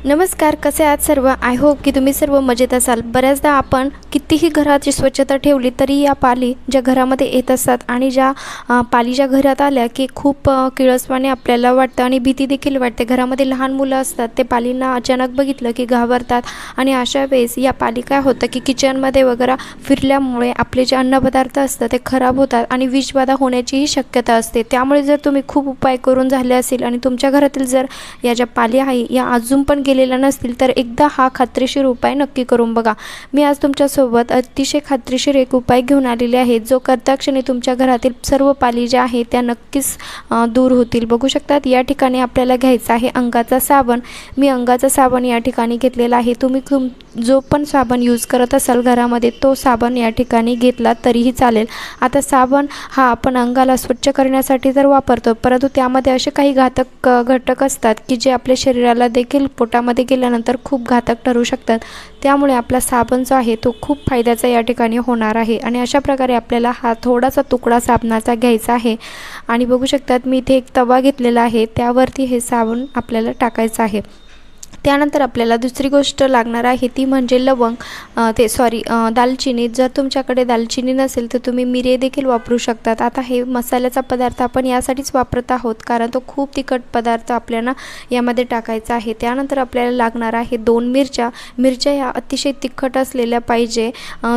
नमस्कार, कसे आहात सर्व? आय होप की तुम्ही सर्व मजेत असाल. बऱ्याचदा आपण कितीही घराची स्वच्छता ठेवली तरी या पाली ज्या घरामध्ये येत असतात आणि ज्या पाली ज्या घरात आल्या की खूप किळसवाणे आपल्याला वाटतं आणि भीती देखील वाटते. घरामध्ये लहान मुलं असतात, ते पालींना अचानक बघितलं की घाबरतात आणि अशा वेळेस या पाली काय होतं की किचनमध्ये वगैरे फिरल्यामुळे आपले जे अन्नपदार्थ असतात ते खराब होतात आणि विषबाधा होण्याचीही शक्यता असते. त्यामुळे जर तुम्ही खूप उपाय करून झाले असेल आणि तुमच्या घरातील जर या ज्या पाली आहे या अजून पण गेलेला नसतील तर एकदा हा खात्रीशीर उपाय नक्की करून बघा. मी आज तुमच्यासोबत अतिशय खात्रीशीर एक उपाय घेऊन आलेले आहे, जो करता क्षणी तुमच्या घरातील सर्व पाली ज्या आहेत त्या नक्कीच दूर होतील. बघू शकतात या ठिकाणी आपल्याला घ्यायचा आहे अंगाचा साबण. मी अंगाचा साबण या ठिकाणी घेतलेला आहे. तुम्ही जो पण साबण यूज करत असाल घरामध्ये तो साबण या ठिकाणी घेतला तरीही चालेल. आता साबण हा आपण अंगाला स्वच्छ करण्यासाठी तर वापरतो, परंतु त्यामध्ये असे काही घातक घटक असतात की जे आपल्या शरीराला देखील पोटामध्ये गेल्यानंतर खूप घातक ठरू शकतात. त्यामुळे आपला साबण जो आहे तो खूप फायद्याचा या ठिकाणी होणार आहे. आणि अशा प्रकारे आपल्याला हा थोडासा तुकडा साबणाचा घ्यायचा आहे आणि बघू शकतात मी इथे एक तवा घेतलेला आहे, त्यावरती हे साबण आपल्याला टाकायचं आहे. त्यानंतर आपल्याला दुसरी गोष्ट लागणार आहे ती म्हणजे लवंग, दालचिनी. जर तुमच्याकडे दालचिनी नसेल तर तुम्ही मिरे देखील वापरू शकतात. आता हे मसाल्याचा पदार्थ आपण यासाठीच वापरत आहोत कारण तो खूप तिखट पदार्थ आपल्याला यामध्ये टाकायचा आहे. त्यानंतर आपल्याला लागणार आहे 2 मिरच्या. मिरच्या ह्या अतिशय तिखट असलेल्या पाहिजे.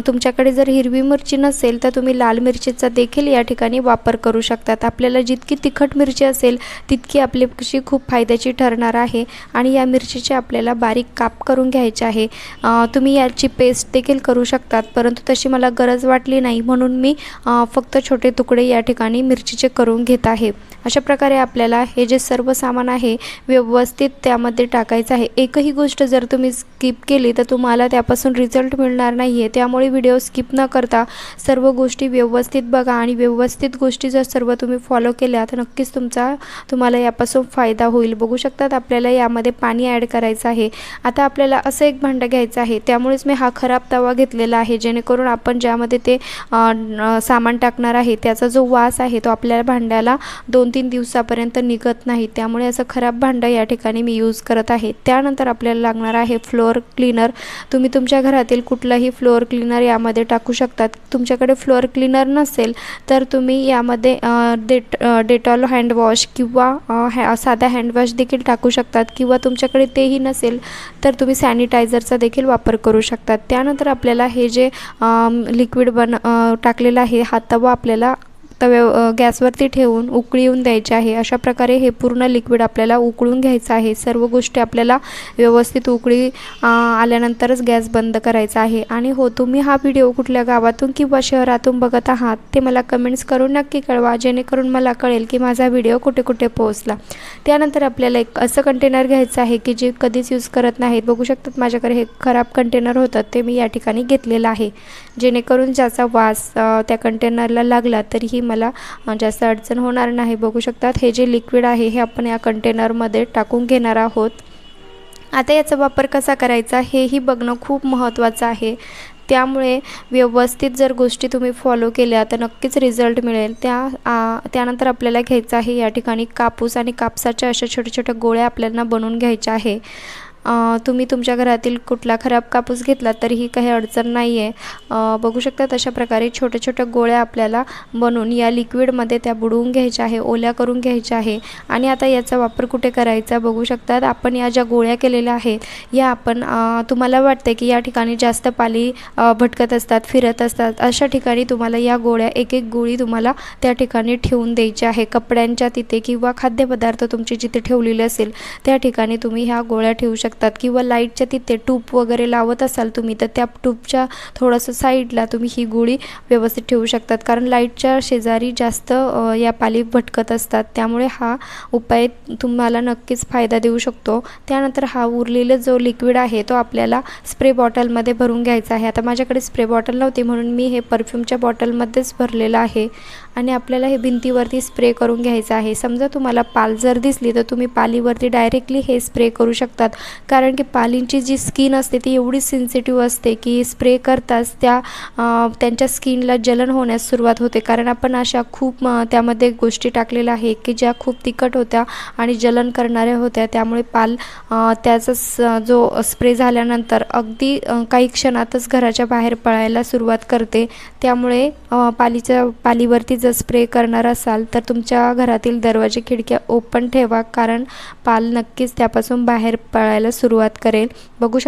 तुमच्याकडे जर हिरवी मिरची नसेल तर तुम्ही लाल मिरचीचा देखील या ठिकाणी वापर करू शकतात. आपल्याला जितकी तिखट मिरची असेल तितकी आपली कशी खूप फायद्याची ठरणार आहे. आणि या मिरचीचे आपल्याला बारीक काप करून घ्यायचे आहे. तुम्ही याची पेस्ट देखील करू शकतात, परंतु तशी मला गरज वाटली नाही म्हणून मी फक्त छोटे तुकडे या ठिकाणी मिरचीचे करून घेत आहे. अशा प्रकारे आपल्याला हे जे सर्व सामान आहे व्यवस्थित त्यामध्ये टाकायचं आहे. एकही गोष्ट जर तुम्ही स्किप केली तर तुम्हाला त्यापासून रिझल्ट मिळणार नाही आहे. त्यामुळे व्हिडिओ स्किप न करता सर्व गोष्टी व्यवस्थित बघा आणि व्यवस्थित गोष्टी जर सर्व तुम्ही फॉलो केल्या तर नक्कीच तुम्हाला यापासून फायदा होईल. बघू शकतात आपल्याला यामध्ये पाणी ॲड करायचं आहे. आता आपल्याला असं एक भांडं घ्यायचं आहे, त्यामुळेच मी हा खराब तवा घेतलेला आहे, जेणेकरून आपण ज्यामध्ये ते सामान टाकणार आहे त्याचा जो वास आहे तो आपल्याला भांड्याला 2-3 दिवसापर्यंत निघत नाही. त्यामुळे असं खराब भांडं या ठिकाणी मी यूज करत आहे. त्यानंतर आपल्याला लागणार आहे फ्लोअर क्लीनर. तुम्ही तुमच्या घरातील कुठलाही फ्लोअर क्लीनर यामध्ये टाकू शकतात. तुमच्याकडे फ्लोअर क्लीनर नसेल तर तुम्ही यामध्ये डेटॉल हँडवॉश किंवा साधा हँडवॉश देखील टाकू शकतात, किंवा तुमच्याकडे तेही नसेल तर तुम्ही सॅनिटायझरचा देखील वापर करू शकतात. त्यानंतर आपल्याला हे जे लिक्विड टाकलेलं आहे हा तवा आपल्याला गॅसवरती ठेवून उकळी येऊन द्यायची आहे. अशा प्रकारे हे पूर्ण लिक्विड आपल्याला उकळून घ्यायचं आहे. सर्व गोष्टी आपल्याला व्यवस्थित उकळी आल्यानंतरच गॅस बंद करायचा आहे. आणि हो, तुम्ही हा व्हिडिओ कुठल्या गावातून किंवा शहरातून बघत आहात ते मला कमेंट्स करून नक्की कळवा, जेणेकरून मला कळेल की माझा व्हिडिओ कुठे कुठे पोहोचला. त्यानंतर आपल्याला एक असं कंटेनर घ्यायचं आहे की जे कधीच यूज करत नाहीत. बघू शकतात माझ्याकडे हे खराब कंटेनर होतं, ते मी या ठिकाणी घेतलेलं आहे, जेणेकरून ज्याचा वास त्या कंटेनरला लागला तरीही मला जास्त अडचण होणार नाही. बघू शकतात हे जे लिक्विड आहे हे आपण या कंटेनरमध्ये टाकून घेणार आहोत. आता याचा वापर कसा करायचा हेही बघणं खूप महत्त्वाचं आहे. त्यामुळे व्यवस्थित जर गोष्टी तुम्ही फॉलो केल्या तर नक्कीच रिझल्ट मिळेल. त्यानंतर आपल्याला घ्यायचं आहे या ठिकाणी कापूस, आणि कापसाच्या अशा छोट्या छोट्या गोळ्या आपल्याला बनवून घ्यायच्या आहे. तुम्ही तुमच्या घरातील कुठला खराब कापूस घेतला तरीही काही अडचण नाही आहे. बघू शकतात अशा प्रकारे छोट्या छोट्या गोळ्या आपल्याला बनवून या लिक्विडमध्ये त्या बुडवून घ्यायच्या आहे, ओल्या करून घ्यायच्या आहे. आणि आता याचा वापर कुठे करायचा बघू शकतात. आपण या ज्या गोळ्या केलेल्या आहेत या आपण तुम्हाला वाटते की या ठिकाणी जास्त पाली भटकत असतात, फिरत असतात, अशा ठिकाणी तुम्हाला या गोळ्या एक एक गोळी तुम्हाला त्या ठिकाणी ठेवून द्यायची आहे. कपड्यांच्या तिथे किंवा खाद्यपदार्थ तुमची जिथे ठेवलेले असेल त्या ठिकाणी तुम्ही ह्या गोळ्या ठेवू शकता, किंवा लाईटच्या तिथे टूप वगैरे लावत असाल तुम्ही तर त्या टूपच्या थोडंसं साईडला तुम्ही ही गोळी व्यवस्थित ठेवू शकतात, कारण लाईटच्या शेजारी जास्त या पाली भटकत असतात. त्यामुळे हा उपाय तुम्हाला नक्कीच फायदा देऊ शकतो. त्यानंतर हा उरलेला जो लिक्विड आहे तो आपल्याला स्प्रे बॉटलमध्ये भरून घ्यायचा आहे. आता माझ्याकडे स्प्रे बॉटल नव्हती म्हणून मी हे परफ्यूमच्या बॉटलमध्येच भरलेलं आहे. आणि आपल्याला हे भिंतीवरती स्प्रे करून घ्यायचं आहे. समजा तुम्हाला पाल जर दिसली तर तुम्ही पालीवरती डायरेक्टली हे स्प्रे करू शकतात, कारण की पालींची जी स्किन असते ती एवढी सेन्सिटिव्ह असते की स्प्रे करताच त्यांच्या स्किनला जलन होण्यास सुरुवात होते, कारण आपण अशा खूप त्यामध्ये गोष्टी टाकलेल्या आहे की ज्या खूप तिखट होत्या आणि जलन करणाऱ्या होत्या. त्यामुळे त्याचा जो स्प्रे झाल्यानंतर अगदी काही क्षणातच घराच्या बाहेर पळायला सुरुवात करते. त्यामुळे पालीवरती जर स्प्रे करणार असाल तर तुमच्या घरातील दरवाजे खिडक्या ओपन ठेवा, कारण पाल नक्कीच त्यापासून बाहेर पळायला सुरुवात करेल. बघू शकता